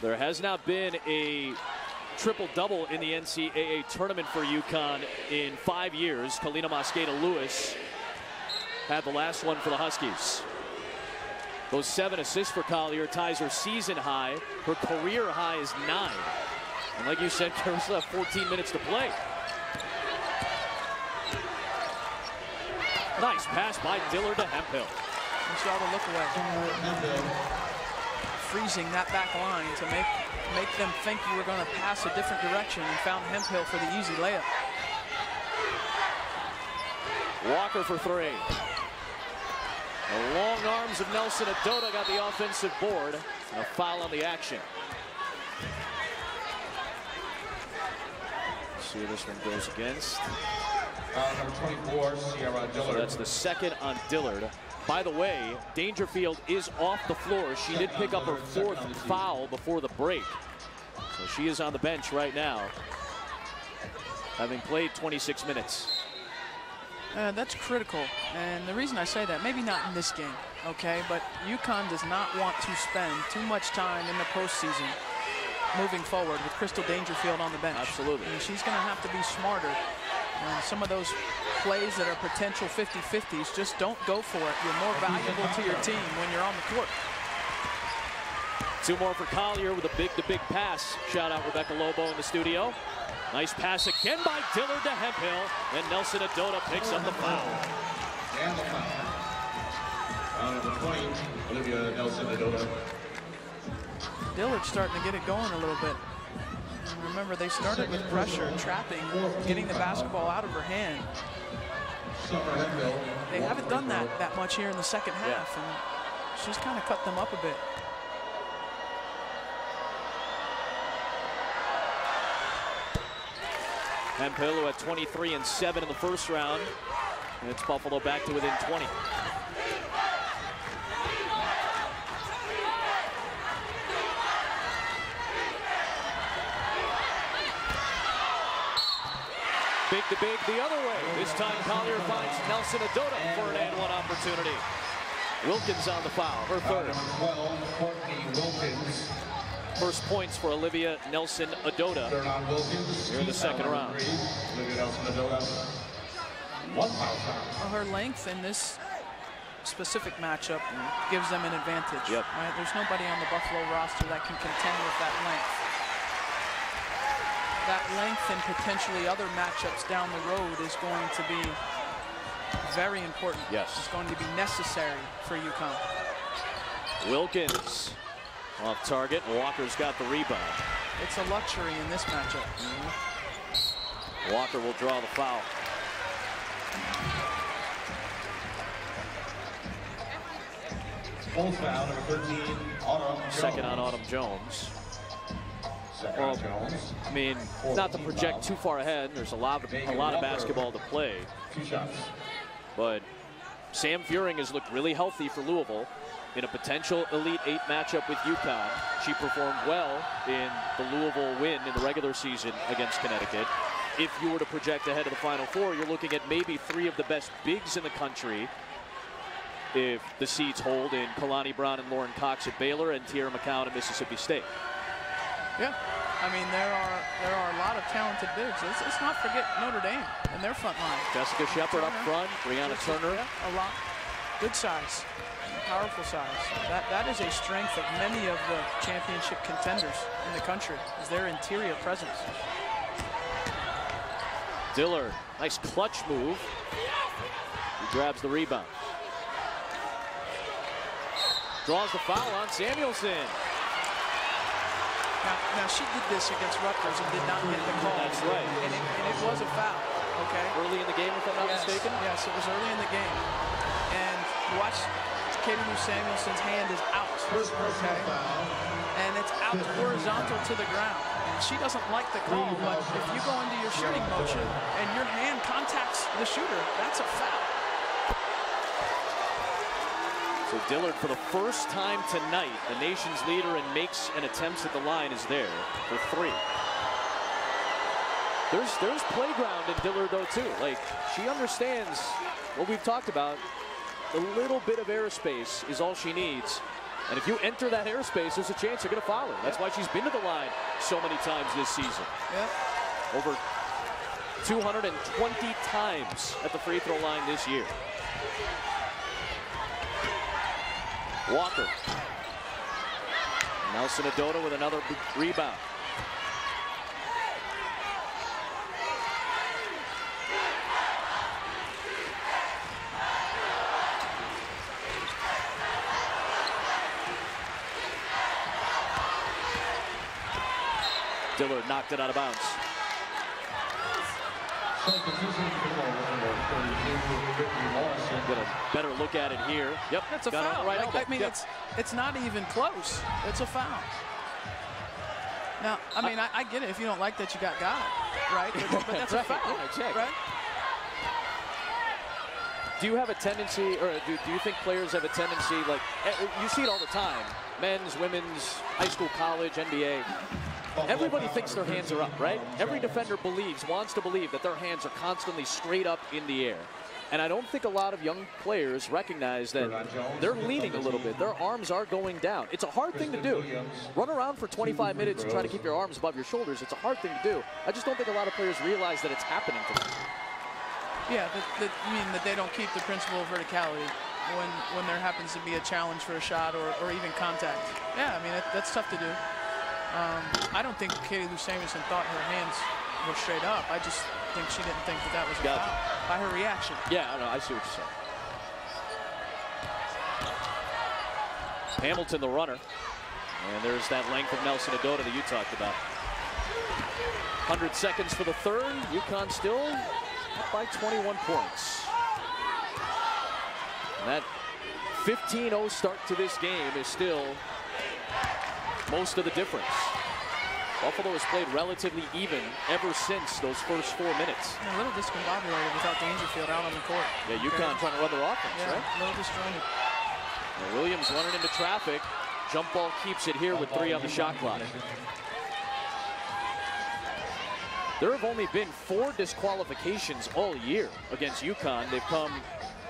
There has not been a triple-double in the NCAA tournament for UConn in 5 years. Kalina Mosqueda-Lewis had the last one for the Huskies. Those 7 assists for Collier ties her season high. Her career high is 9. And like you said, we still have 14 minutes to play. Nice pass by Dillard to Hemphill. You saw the look away. Freezing that back line to make them think you were going to pass a different direction, and found Hemphill for the easy layup. Walker for 3. The long arms of Nelson Adota got the offensive board. And a foul on the action. See who this one goes against. Number 24, Sierra Dillard. So that's the second on Dillard. By the way, Dangerfield is off the floor. She did pick up her 4th foul before the break. So she is on the bench right now, having played 26 minutes. That's critical, and the reason I say that, maybe not in this game, okay, but UConn does not want to spend too much time in the postseason moving forward with Crystal Dangerfield on the bench. Absolutely. And she's going to have to be smarter. And some of those plays that are potential 50-50s, just don't go for it. You're more valuable to your team when you're on the court. 2 more for Collier with a big-to-big pass. Shout out Rebecca Lobo in the studio. Nice pass again by Dillard to Hemphill, and Nelson Adota picks up the foul. And the foul. Number 20, Olivia Nelson Adota. Dillard's starting to get it going a little bit. And remember, they started with pressure, trapping, getting the basketball out of her hand. They haven't done that much here in the second half, and she's kind of cut them up a bit. Hemphill, who had 23 and 7 in the first round. And it's Buffalo back to within 20. Big to big the other way. This time Collier finds Nelson Adota for an and-one opportunity. Wilkins on the foul, her 3rd. 12, Courtney Wilkins. First points for Olivia Nelson Adota here in the second round. Olivia Nelson Adota. 1 foul. Well, her length in this specific matchup gives them an advantage. Yep. Right? There's nobody on the Buffalo roster that can contend with that length. That length and potentially other matchups down the road is going to be very important. Yes. It's going to be necessary for UConn. Wilkins off target. Walker's got the rebound. It's a luxury in this matchup. Walker will draw the foul. Full foul, number 13, Autumn Jones. Second on Autumn Jones. Second on Jones. I mean, not to project too far ahead. There's a lot of basketball to play. 2 shots. But Sam Furing has looked really healthy for Louisville in a potential Elite 8 matchup with UConn. She performed well in the Louisville win in the regular season against Connecticut. If you were to project ahead of the Final Four, you're looking at maybe 3 of the best bigs in the country if the seeds hold in Kalani Brown and Lauren Cox at Baylor and Tierra McCown at Mississippi State. Yeah, I mean, there are a lot of talented bigs. Let's not forget Notre Dame and their front line. Jessica Shepard up front, Brianna Turner. Yeah, a lot. Good size, powerful size. That is a strength of many of the championship contenders in the country, is their interior presence. Dillard, nice clutch move. He grabs the rebound. Draws the foul on Samuelson. Now she did this against Rutgers and did not get the call. That's right. And it was a foul, okay? Early in the game, if I'm not mistaken? Yes, it was early in the game. And watch, Katie Lou Samuelson's hand is out, okay? And it's out horizontal to the ground. And she doesn't like the call, but if you go into your shooting motion and your hand contacts the shooter, that's a foul. So Dillard, for the first time tonight, the nation's leader in makes and attempts at the line, is there for 3. There's playground in Dillard, though, too. Like, she understands what we've talked about. A little bit of airspace is all she needs, And if you enter that airspace, there's a chance you're going to foul her. That's why she's been to the line so many times this season. Over 220 times at the free throw line this year. Walker. Nelson Adota with another rebound. Dillard knocked it out of bounds. Get a better look at it here. Yep, that's a foul. Right, I mean, it's not even close. It's a foul. Now, I mean, I get it. If you don't like that, you got it, right? But that's a foul, right? Do you have a tendency, or do you think players have a tendency, like, you see it all the time, men's, women's, high school, college, NBA, everybody thinks their hands are up, right? Every defender wants to believe that their hands are constantly straight up in the air. And I don't think a lot of young players recognize that they're leaning a little bit. Their arms are going down. It's a hard thing to do. Run around for 25 minutes and try to keep your arms above your shoulders. It's a hard thing to do. I just don't think a lot of players realize that it's happening to them. Yeah, I mean that they don't keep the principle of verticality when there happens to be a challenge for a shot or even contact. Yeah, I mean, that's tough to do. I don't think Katie Lou Samuelson thought her hands were straight up. I just think she didn't think that was a foul by her reaction. Yeah, I see what you're saying. Hamilton, the runner. And there's that length of Nelson Adota that you talked about. 100 seconds for the third. UConn still up by 21 points. And that 15-0 start to this game is still most of the difference. Buffalo has played relatively even ever since those first 4 minutes. A little discombobulated without Dangerfield out on the court. Yeah, UConn trying to run their offense, right? A little disjointed. Williams running into traffic. Jump ball keeps it here with 3 on the shot clock. There have only been 4 disqualifications all year against UConn. They've come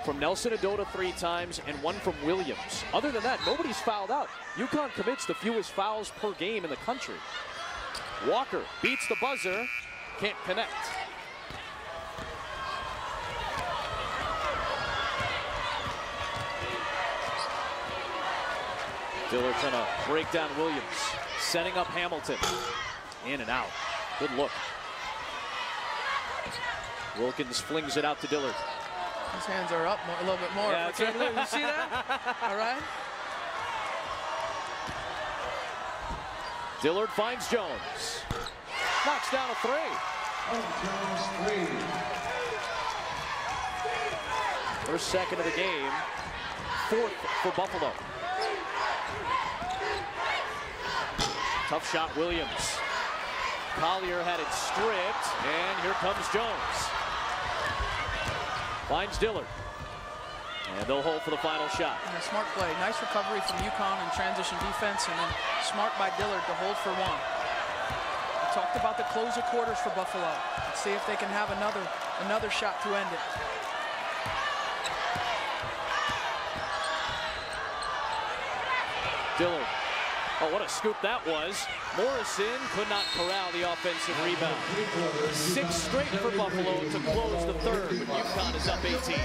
from Nelson Adota 3 times and 1 from Williams. Other than that, nobody's fouled out. UConn commits the fewest fouls per game in the country. Walker beats the buzzer, can't connect. Dillard trying to break down Williams, setting up Hamilton. In and out, good look. Wilkins flings it out to Dillard. His hands are up a little bit more. Yeah, you see that? All right. Dillard finds Jones. Knocks down a 3. First second of the game. 4th for Buffalo. Tough shot, Williams. Collier had it stripped, and here comes Jones. Finds Dillard. And they'll hold for the final shot. And a smart play. Nice recovery from UConn in transition defense, and then smart by Dillard to hold for 1. We talked about the closer quarters for Buffalo. Let's see if they can have another shot to end it. Dillard. Oh, what a scoop that was. Morrison could not corral the offensive rebound. 6 straight for Buffalo to close the third, but UConn is up 18.